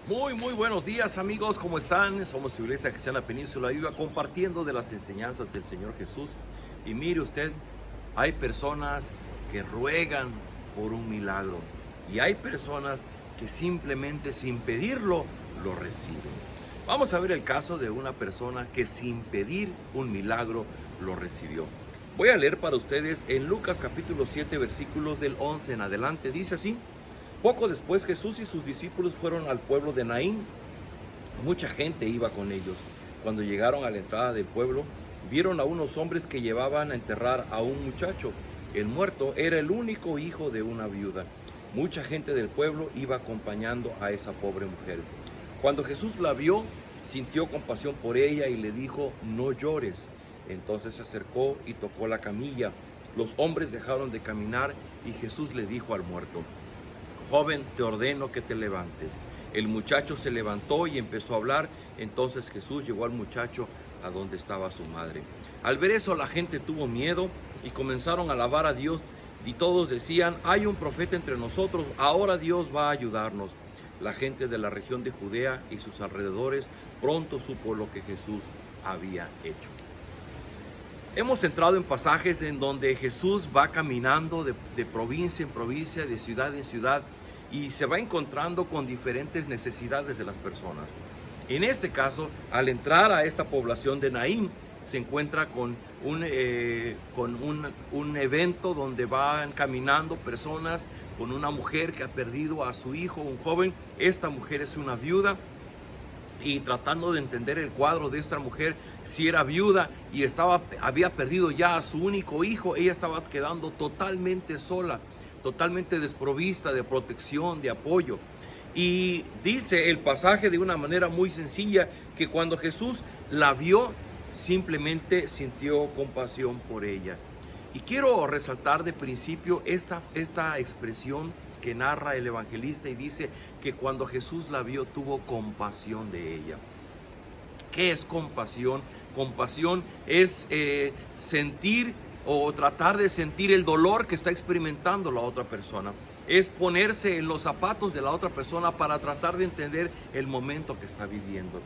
Muy buenos días, amigos, ¿cómo están? Somos su Iglesia Cristiana Península Viva, compartiendo de las enseñanzas del Señor Jesús. Y mire usted, hay personas que ruegan por un milagro y hay personas que simplemente sin pedirlo lo reciben. Vamos a ver el caso de una persona que sin pedir un milagro lo recibió. Voy a leer para ustedes en Lucas capítulo 7, versículos del 11 en adelante. Dice así: poco después Jesús y sus discípulos fueron al pueblo de Naín. Mucha gente iba con ellos. Cuando llegaron a la entrada del pueblo, vieron a unos hombres que llevaban a enterrar a un muchacho. El muerto era el único hijo de una viuda. Mucha gente del pueblo iba acompañando a esa pobre mujer. Cuando Jesús la vio, sintió compasión por ella y le dijo: no llores. Entonces se acercó y tocó la camilla. Los hombres dejaron de caminar y Jesús le dijo al muerto: joven, te ordeno que te levantes. El muchacho se levantó y empezó a hablar. Entonces Jesús llevó al muchacho a donde estaba su madre. Al ver eso, la gente tuvo miedo y comenzaron a alabar a Dios. Y todos decían: hay un profeta entre nosotros, ahora Dios va a ayudarnos. La gente de la región de Judea y sus alrededores pronto supo lo que Jesús había hecho. Hemos entrado en pasajes en donde Jesús va caminando de provincia en provincia, de ciudad en ciudad, y se va encontrando con diferentes necesidades de las personas. En este caso, al entrar a esta población de Naín, se encuentra con un evento donde van caminando personas con una mujer que ha perdido a su hijo, un joven. Esta mujer es una viuda. Y tratando de entender el cuadro de esta mujer, si era viuda y había perdido ya a su único hijo, ella estaba quedando totalmente sola, totalmente desprovista de protección, de apoyo. Y dice el pasaje de una manera muy sencilla que cuando Jesús la vio, simplemente sintió compasión por ella. Y quiero resaltar de principio esta expresión que narra el evangelista, y dice que cuando Jesús la vio tuvo compasión de ella. ¿Qué es compasión? Compasión es sentir o tratar de sentir el dolor que está experimentando la otra persona. Es ponerse en los zapatos de la otra persona para tratar de entender el momento que está viviendo.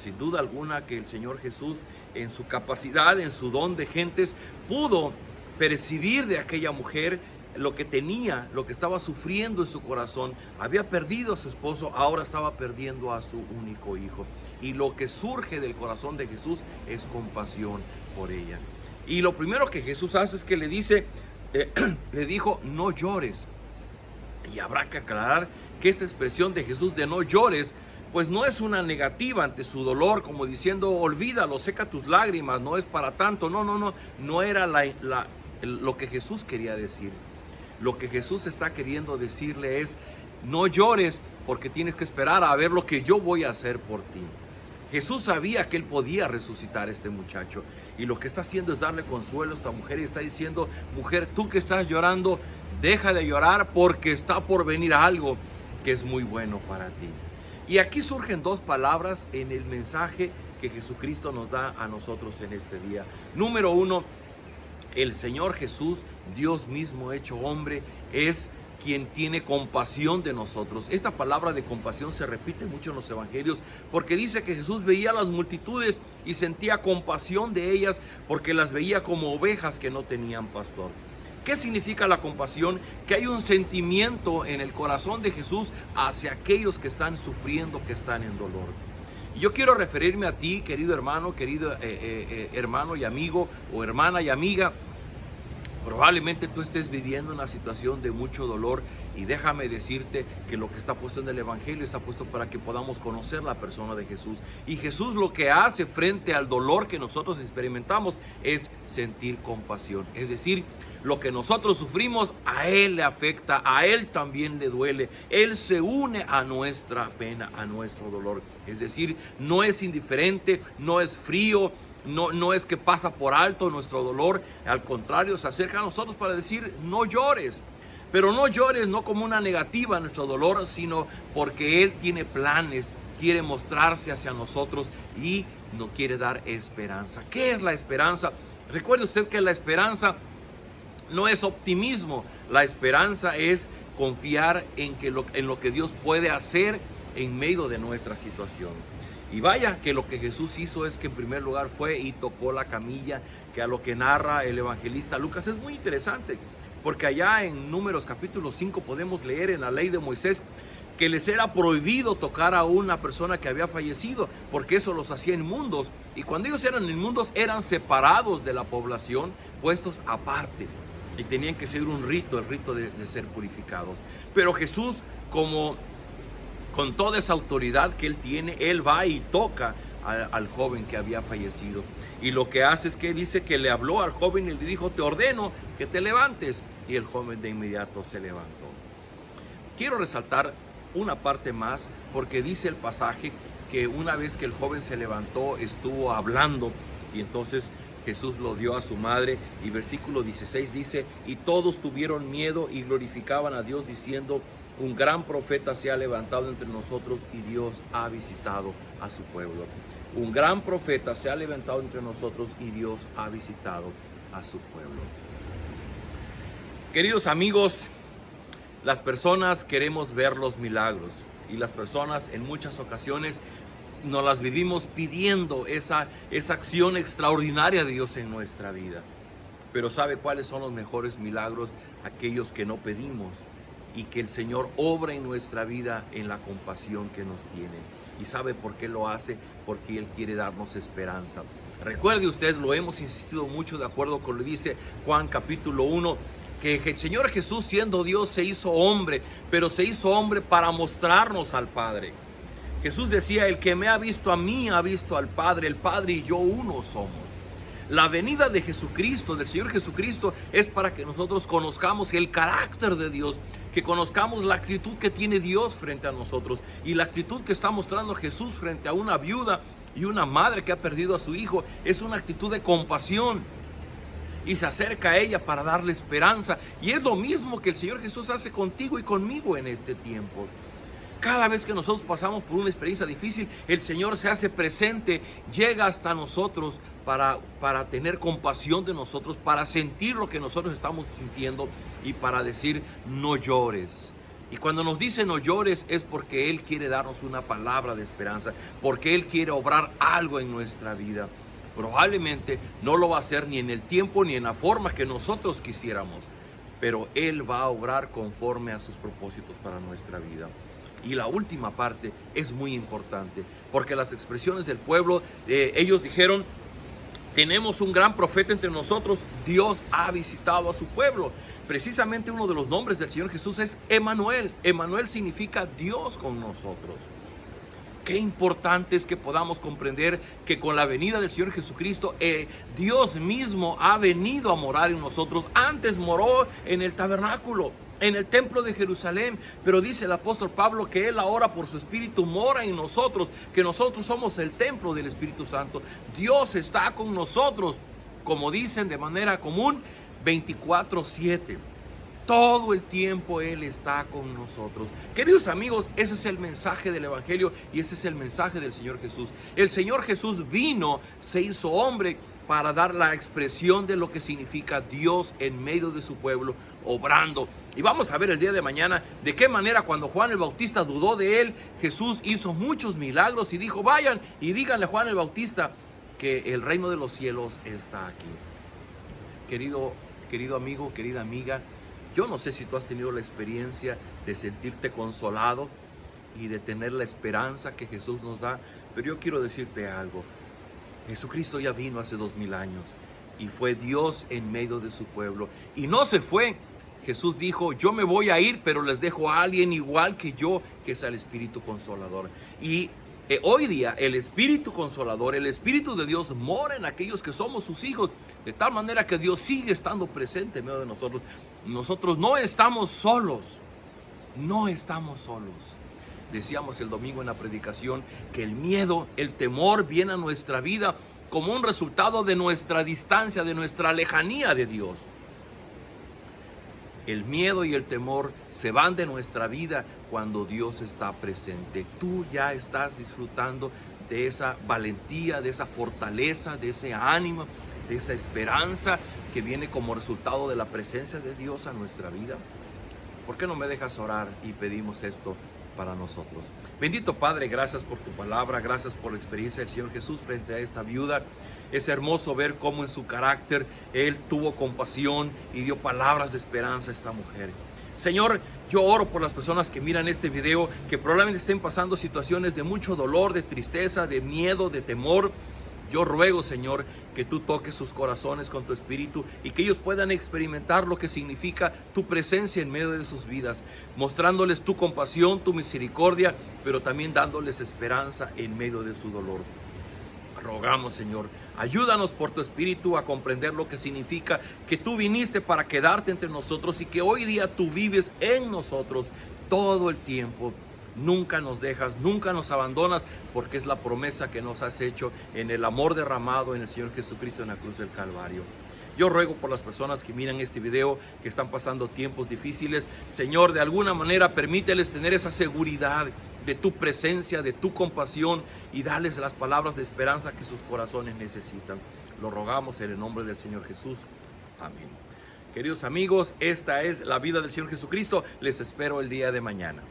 Sin duda alguna que el Señor Jesús, en su capacidad, en su don de gentes, pudo percibir de aquella mujer lo que tenía, lo que estaba sufriendo en su corazón. Había perdido a su esposo, ahora estaba perdiendo a su único hijo. Y lo que surge del corazón de Jesús es compasión por ella. Y lo primero que Jesús hace es que le dijo: no llores. Y habrá que aclarar que esta expresión de Jesús de no llores, pues no es una negativa ante su dolor, como diciendo: olvídalo, seca tus lágrimas, no es para tanto. No era lo que Jesús quería decir. Lo que Jesús está queriendo decirle es: no llores, porque tienes que esperar a ver lo que yo voy a hacer por ti. Jesús sabía que él podía resucitar a este muchacho, y lo que está haciendo es darle consuelo a esta mujer, y está diciendo: mujer, tú que estás llorando, deja de llorar, porque está por venir algo que es muy bueno para ti. Y aquí surgen dos palabras en el mensaje que Jesucristo nos da a nosotros en este día. Número uno, el Señor Jesús, Dios mismo hecho hombre, es quien tiene compasión de nosotros. Esta palabra de compasión se repite mucho en los evangelios, porque dice que Jesús veía a las multitudes y sentía compasión de ellas, porque las veía como ovejas que no tenían pastor. ¿Qué significa la compasión? Que hay un sentimiento en el corazón de Jesús hacia aquellos que están sufriendo, que están en dolor. Y yo quiero referirme a ti, querido hermano, hermano y amigo, o hermana y amiga. Probablemente tú estés viviendo una situación de mucho dolor, y déjame decirte que lo que está puesto en el evangelio está puesto para que podamos conocer la persona de Jesús. Y Jesús lo que hace frente al dolor que nosotros experimentamos es sentir compasión. Es decir, lo que nosotros sufrimos a Él le afecta, a Él también le duele. Él se une a nuestra pena, a nuestro dolor. Es decir, no es indiferente, no es frío, no es que pasa por alto nuestro dolor. Al contrario, se acerca a nosotros para decir: no llores. Pero no llores no como una negativa a nuestro dolor, sino porque Él tiene planes, quiere mostrarse hacia nosotros y nos quiere dar esperanza. ¿Qué es la esperanza? Recuerde usted que la esperanza no es optimismo. La esperanza es confiar en lo que Dios puede hacer en medio de nuestra situación. Y vaya que lo que Jesús hizo es que en primer lugar fue y tocó la camilla, que a lo que narra el evangelista Lucas es muy interesante, porque allá en Números capítulo 5 podemos leer en la ley de Moisés que les era prohibido tocar a una persona que había fallecido, porque eso los hacía inmundos, y cuando ellos eran inmundos eran separados de la población, puestos aparte, y tenían que seguir un rito, el rito de ser purificados. Pero Jesús, como con toda esa autoridad que él tiene, él va y toca al joven que había fallecido, y lo que hace es que dice que le habló al joven y le dijo: te ordeno que te levantes, y el joven de inmediato se levantó. Quiero resaltar una parte más, porque dice el pasaje que una vez que el joven se levantó, estuvo hablando, y entonces Jesús lo dio a su madre, y versículo 16 dice: y todos tuvieron miedo y glorificaban a Dios diciendo: un gran profeta se ha levantado entre nosotros y Dios ha visitado a su pueblo. Un gran profeta se ha levantado entre nosotros y Dios ha visitado a su pueblo. Queridos amigos, las personas queremos ver los milagros, y las personas en muchas ocasiones nos las vivimos pidiendo esa acción extraordinaria de Dios en nuestra vida. Pero ¿sabe cuáles son los mejores milagros? Aquellos que no pedimos, y que el Señor obra en nuestra vida en la compasión que nos tiene. ¿Y sabe por qué lo hace? Porque Él quiere darnos esperanza. Recuerde usted, lo hemos insistido mucho, de acuerdo con lo que dice Juan capítulo 1, que el Señor Jesús, siendo Dios, se hizo hombre, pero se hizo hombre para mostrarnos al Padre. Jesús decía: el que me ha visto a mí ha visto al Padre, el Padre y yo uno somos. La venida de Jesucristo, del Señor Jesucristo, es para que nosotros conozcamos el carácter de Dios, que conozcamos la actitud que tiene Dios frente a nosotros, y la actitud que está mostrando Jesús frente a una viuda y una madre que ha perdido a su hijo es una actitud de compasión, y se acerca a ella para darle esperanza. Y es lo mismo que el Señor Jesús hace contigo y conmigo en este tiempo. Cada vez que nosotros pasamos por una experiencia difícil, el Señor se hace presente, llega hasta nosotros para tener compasión de nosotros, para sentir lo que nosotros estamos sintiendo y para decir: no llores. Y cuando nos dice no llores es porque Él quiere darnos una palabra de esperanza, porque Él quiere obrar algo en nuestra vida. Probablemente no lo va a hacer ni en el tiempo ni en la forma que nosotros quisiéramos, pero Él va a obrar conforme a sus propósitos para nuestra vida. Y la última parte es muy importante, porque las expresiones del pueblo, ellos dijeron: tenemos un gran profeta entre nosotros, Dios ha visitado a su pueblo. Precisamente uno de los nombres del Señor Jesús es Emmanuel. Emmanuel significa Dios con nosotros. Qué importante es que podamos comprender que con la venida del Señor Jesucristo, Dios mismo ha venido a morar en nosotros. Antes moró en el tabernáculo, en el templo de Jerusalén, pero dice el apóstol Pablo que Él ahora por su Espíritu mora en nosotros, que nosotros somos el templo del Espíritu Santo. Dios está con nosotros, como dicen de manera común, 24/7. Todo el tiempo Él está con nosotros. Queridos amigos, ese es el mensaje del Evangelio y ese es el mensaje del Señor Jesús. El Señor Jesús vino, se hizo hombre para dar la expresión de lo que significa Dios en medio de su pueblo, obrando. Y vamos a ver el día de mañana de qué manera, cuando Juan el Bautista dudó de Él, Jesús hizo muchos milagros y dijo: vayan y díganle a Juan el Bautista que el reino de los cielos está aquí. Querido amigo, querida amiga, yo no sé si tú has tenido la experiencia de sentirte consolado y de tener la esperanza que Jesús nos da, pero yo quiero decirte algo. Jesucristo ya vino hace 2000 años y fue Dios en medio de su pueblo y no se fue. Jesús dijo: yo me voy a ir, pero les dejo a alguien igual que yo, que es el Espíritu Consolador. Y hoy día el Espíritu Consolador, el Espíritu de Dios mora en aquellos que somos sus hijos, de tal manera que Dios sigue estando presente en medio de nosotros. Nosotros no estamos solos, no estamos solos. Decíamos el domingo en la predicación que el miedo, el temor viene a nuestra vida como un resultado de nuestra distancia, de nuestra lejanía de Dios. El miedo y el temor se van de nuestra vida cuando Dios está presente. Tú ya estás disfrutando de esa valentía, de esa fortaleza, de ese ánimo, de esa esperanza que viene como resultado de la presencia de Dios a nuestra vida. ¿Por qué no me dejas orar y pedimos esto para nosotros? Bendito Padre, gracias por tu palabra, gracias por la experiencia del Señor Jesús frente a esta viuda. Es hermoso ver cómo en su carácter Él tuvo compasión y dio palabras de esperanza a esta mujer. Señor, yo oro por las personas que miran este video, que probablemente estén pasando situaciones de mucho dolor, de tristeza, de miedo, de temor. Yo ruego, Señor, que tú toques sus corazones con tu espíritu y que ellos puedan experimentar lo que significa tu presencia en medio de sus vidas, mostrándoles tu compasión, tu misericordia, pero también dándoles esperanza en medio de su dolor. Rogamos, Señor, ayúdanos por tu espíritu a comprender lo que significa que tú viniste para quedarte entre nosotros y que hoy día tú vives en nosotros todo el tiempo. Nunca nos dejas, nunca nos abandonas, porque es la promesa que nos has hecho en el amor derramado en el Señor Jesucristo en la cruz del Calvario. Yo ruego por las personas que miran este video, que están pasando tiempos difíciles. Señor, de alguna manera permíteles tener esa seguridad de tu presencia, de tu compasión, y darles las palabras de esperanza que sus corazones necesitan. Lo rogamos en el nombre del Señor Jesús. Amén. Queridos amigos, esta es la vida del Señor Jesucristo. Les espero el día de mañana.